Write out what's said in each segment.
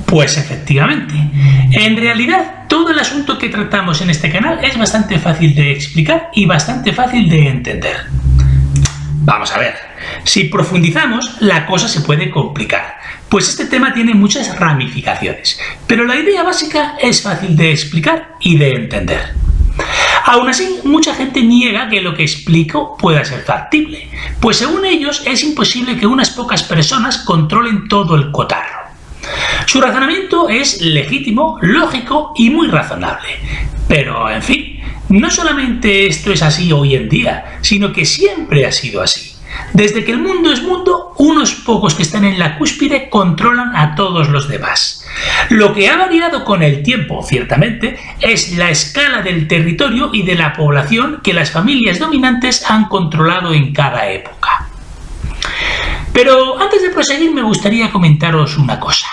Pues efectivamente. En realidad, todo el asunto que tratamos en este canal es bastante fácil de explicar y bastante fácil de entender. Vamos a ver, si profundizamos, la cosa se puede complicar, pues este tema tiene muchas ramificaciones, pero la idea básica es fácil de explicar y de entender. Aún así, mucha gente niega que lo que explico pueda ser factible, pues según ellos es imposible que unas pocas personas controlen todo el cotarro. Su razonamiento es legítimo, lógico y muy razonable, pero en fin, no solamente esto es así hoy en día, sino que siempre ha sido así. Desde que el mundo es mundo, unos pocos que están en la cúspide controlan a todos los demás. Lo que ha variado con el tiempo, ciertamente, es la escala del territorio y de la población que las familias dominantes han controlado en cada época. Pero antes de proseguir me gustaría comentaros una cosa.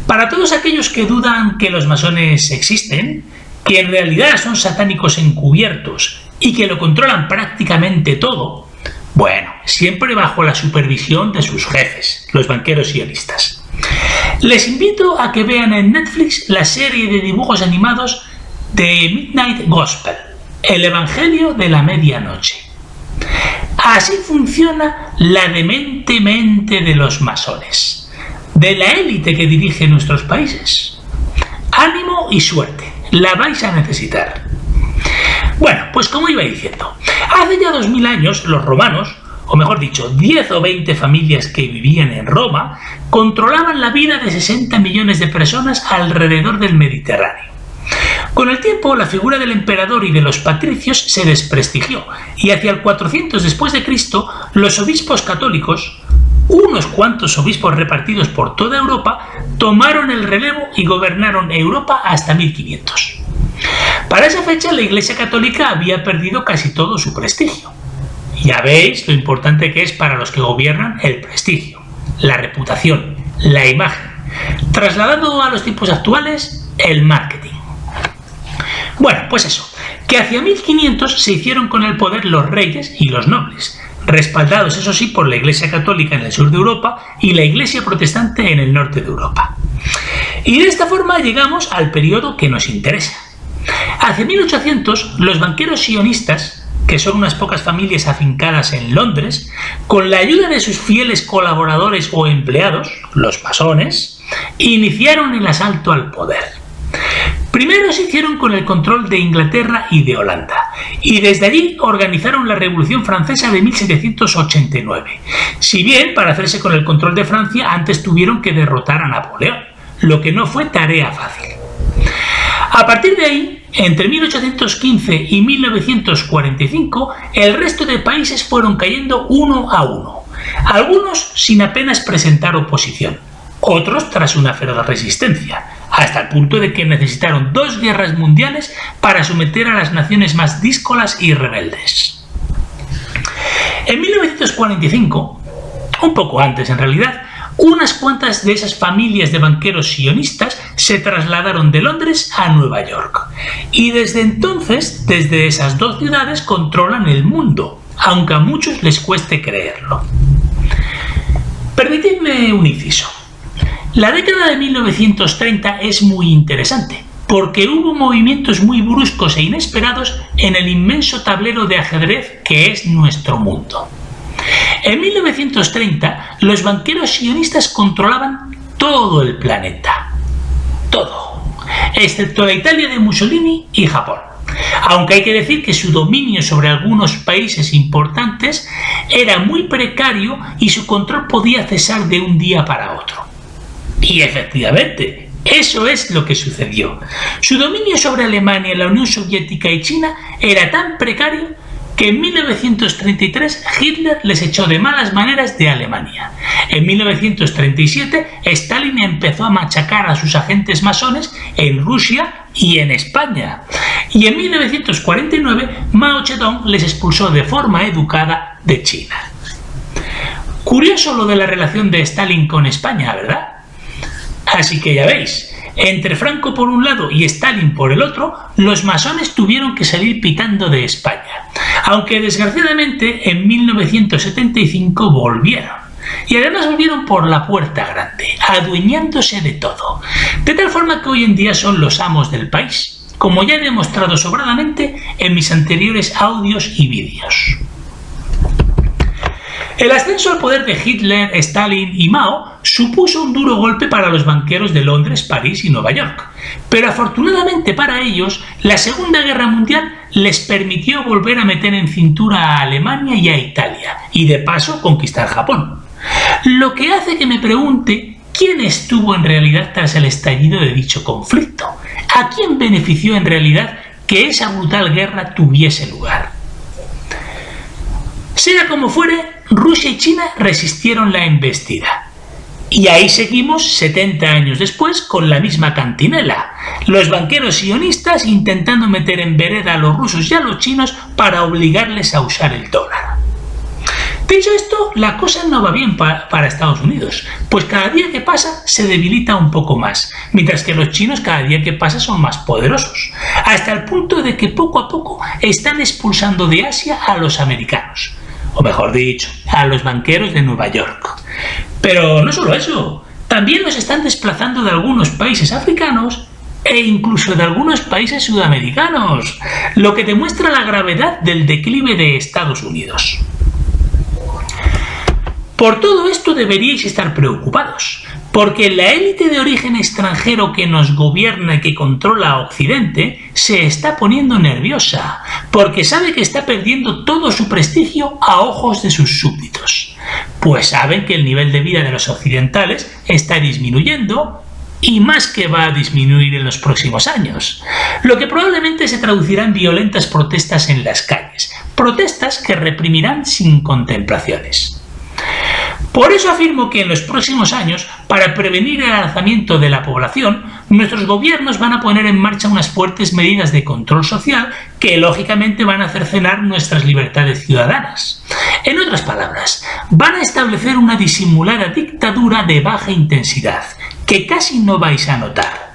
Para todos aquellos que dudan que los masones existen, que en realidad son satánicos encubiertos y que lo controlan prácticamente todo, bueno, siempre bajo la supervisión de sus jefes, los banqueros sionistas. Les invito a que vean en Netflix la serie de dibujos animados de Midnight Gospel, el Evangelio de la Medianoche. Así funciona la demente mente de los masones, de la élite que dirige nuestros países. Ánimo y suerte, la vais a necesitar. Bueno, pues como iba diciendo, hace ya 2000 años los romanos, o mejor dicho, 10 o 20 familias que vivían en Roma, controlaban la vida de 60 millones de personas alrededor del Mediterráneo. Con el tiempo, la figura del emperador y de los patricios se desprestigió, y hacia el 400 después de Cristo, los obispos católicos, unos cuantos obispos repartidos por toda Europa, tomaron el relevo y gobernaron Europa hasta 1500. Para esa fecha la Iglesia Católica había perdido casi todo su prestigio. Ya veis lo importante que es para los que gobiernan el prestigio, la reputación, la imagen. Trasladado a los tiempos actuales, el marketing. Bueno, pues eso, que hacia 1500 se hicieron con el poder los reyes y los nobles, respaldados eso sí por la Iglesia Católica en el sur de Europa y la Iglesia Protestante en el norte de Europa. Y de esta forma llegamos al periodo que nos interesa. Hacia 1800, los banqueros sionistas, que son unas pocas familias afincadas en Londres, con la ayuda de sus fieles colaboradores o empleados, los masones, iniciaron el asalto al poder. Primero se hicieron con el control de Inglaterra y de Holanda, y desde allí organizaron la Revolución Francesa de 1789. Si bien, para hacerse con el control de Francia, antes tuvieron que derrotar a Napoleón, lo que no fue tarea fácil. A partir de ahí, entre 1815 y 1945, el resto de países fueron cayendo uno a uno, algunos sin apenas presentar oposición, otros tras una feroz resistencia, hasta el punto de que necesitaron 2 guerras mundiales para someter a las naciones más díscolas y rebeldes. En 1945, un poco antes en realidad, unas cuantas de esas familias de banqueros sionistas se trasladaron de Londres a Nueva York. Y desde entonces, desde esas 2 ciudades controlan el mundo, aunque a muchos les cueste creerlo. Permitidme un inciso. La década de 1930 es muy interesante, porque hubo movimientos muy bruscos e inesperados en el inmenso tablero de ajedrez que es nuestro mundo. En 1930, los banqueros sionistas controlaban todo el planeta. Todo. Excepto la Italia de Mussolini y Japón. Aunque hay que decir que su dominio sobre algunos países importantes era muy precario y su control podía cesar de un día para otro. Y efectivamente, eso es lo que sucedió. Su dominio sobre Alemania, la Unión Soviética y China era tan precario que en 1933 Hitler les echó de malas maneras de Alemania. En 1937 Stalin empezó a machacar a sus agentes masones en Rusia y en España. Y en 1949 Mao Zedong les expulsó de forma educada de China. Curioso lo de la relación de Stalin con España, ¿verdad? Así que ya veis, entre Franco por un lado y Stalin por el otro, los masones tuvieron que salir pitando de España, aunque desgraciadamente en 1975 volvieron. Y además volvieron por la puerta grande, adueñándose de todo. De tal forma que hoy en día son los amos del país, como ya he demostrado sobradamente en mis anteriores audios y vídeos. El ascenso al poder de Hitler, Stalin y Mao supuso un duro golpe para los banqueros de Londres, París y Nueva York, pero afortunadamente para ellos, la Segunda Guerra Mundial les permitió volver a meter en cintura a Alemania y a Italia, y de paso conquistar Japón. Lo que hace que me pregunte quién estuvo en realidad tras el estallido de dicho conflicto, a quién benefició en realidad que esa brutal guerra tuviese lugar. Sea como fuere, Rusia y China resistieron la embestida. Y ahí seguimos 70 años después con la misma cantinela. Los banqueros sionistas intentando meter en vereda a los rusos y a los chinos para obligarles a usar el dólar. Dicho esto, la cosa no va bien para Estados Unidos, pues cada día que pasa se debilita un poco más, mientras que los chinos cada día que pasa son más poderosos, hasta el punto de que poco a poco están expulsando de Asia a los americanos. O mejor dicho, a los banqueros de Nueva York. Pero no solo eso, también los están desplazando de algunos países africanos e incluso de algunos países sudamericanos, lo que demuestra la gravedad del declive de Estados Unidos. Por todo esto deberíais estar preocupados, porque la élite de origen extranjero que nos gobierna y que controla a Occidente se está poniendo nerviosa, porque sabe que está perdiendo todo su prestigio a ojos de sus súbditos, pues saben que el nivel de vida de los occidentales está disminuyendo y más que va a disminuir en los próximos años, lo que probablemente se traducirá en violentas protestas en las calles, protestas que reprimirán sin contemplaciones. Por eso afirmo que en los próximos años, para prevenir el alzamiento de la población, nuestros gobiernos van a poner en marcha unas fuertes medidas de control social que lógicamente van a cercenar nuestras libertades ciudadanas. En otras palabras, van a establecer una disimulada dictadura de baja intensidad, que casi no vais a notar.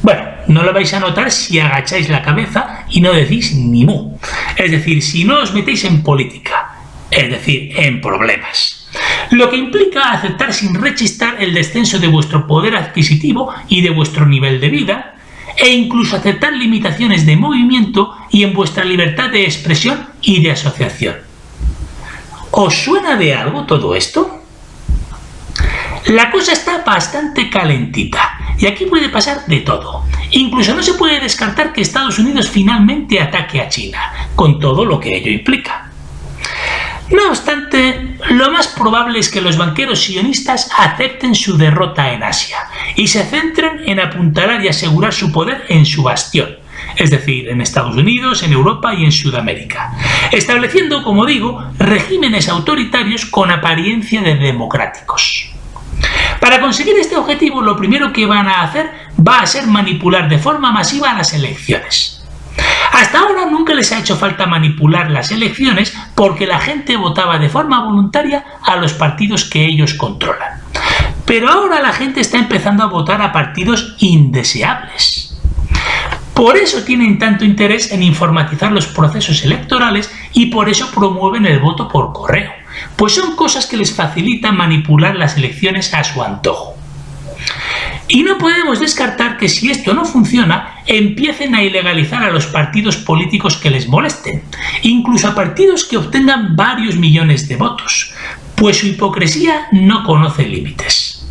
Bueno, no lo vais a notar si agacháis la cabeza y no decís ni mu. Es decir, si no os metéis en política, es decir, en problemas. Lo que implica aceptar sin rechistar el descenso de vuestro poder adquisitivo y de vuestro nivel de vida, e incluso aceptar limitaciones de movimiento y en vuestra libertad de expresión y de asociación. ¿Os suena de algo todo esto? La cosa está bastante calentita y aquí puede pasar de todo. Incluso no se puede descartar que Estados Unidos finalmente ataque a China, con todo lo que ello implica. No obstante, lo más probable es que los banqueros sionistas acepten su derrota en Asia y se centren en apuntalar y asegurar su poder en su bastión, es decir, en Estados Unidos, en Europa y en Sudamérica, estableciendo, como digo, regímenes autoritarios con apariencia de democráticos. Para conseguir este objetivo, lo primero que van a hacer va a ser manipular de forma masiva las elecciones. Hasta ahora nunca les ha hecho falta manipular las elecciones porque la gente votaba de forma voluntaria a los partidos que ellos controlan. Pero ahora la gente está empezando a votar a partidos indeseables. Por eso tienen tanto interés en informatizar los procesos electorales y por eso promueven el voto por correo, pues son cosas que les facilitan manipular las elecciones a su antojo. Y no podemos descartar que si esto no funciona, empiecen a ilegalizar a los partidos políticos que les molesten, incluso a partidos que obtengan varios millones de votos, pues su hipocresía no conoce límites.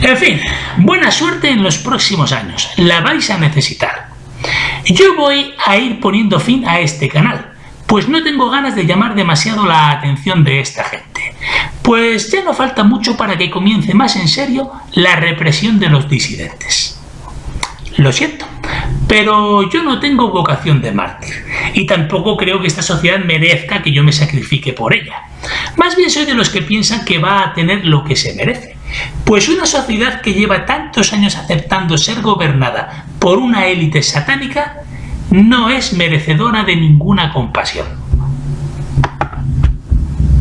En fin, buena suerte en los próximos años, la vais a necesitar. Yo voy a ir poniendo fin a este canal, pues no tengo ganas de llamar demasiado la atención de esta gente. Pues ya no falta mucho para que comience más en serio la represión de los disidentes. Lo siento, pero yo no tengo vocación de mártir y tampoco creo que esta sociedad merezca que yo me sacrifique por ella. Más bien soy de los que piensan que va a tener lo que se merece, pues una sociedad que lleva tantos años aceptando ser gobernada por una élite satánica no es merecedora de ninguna compasión.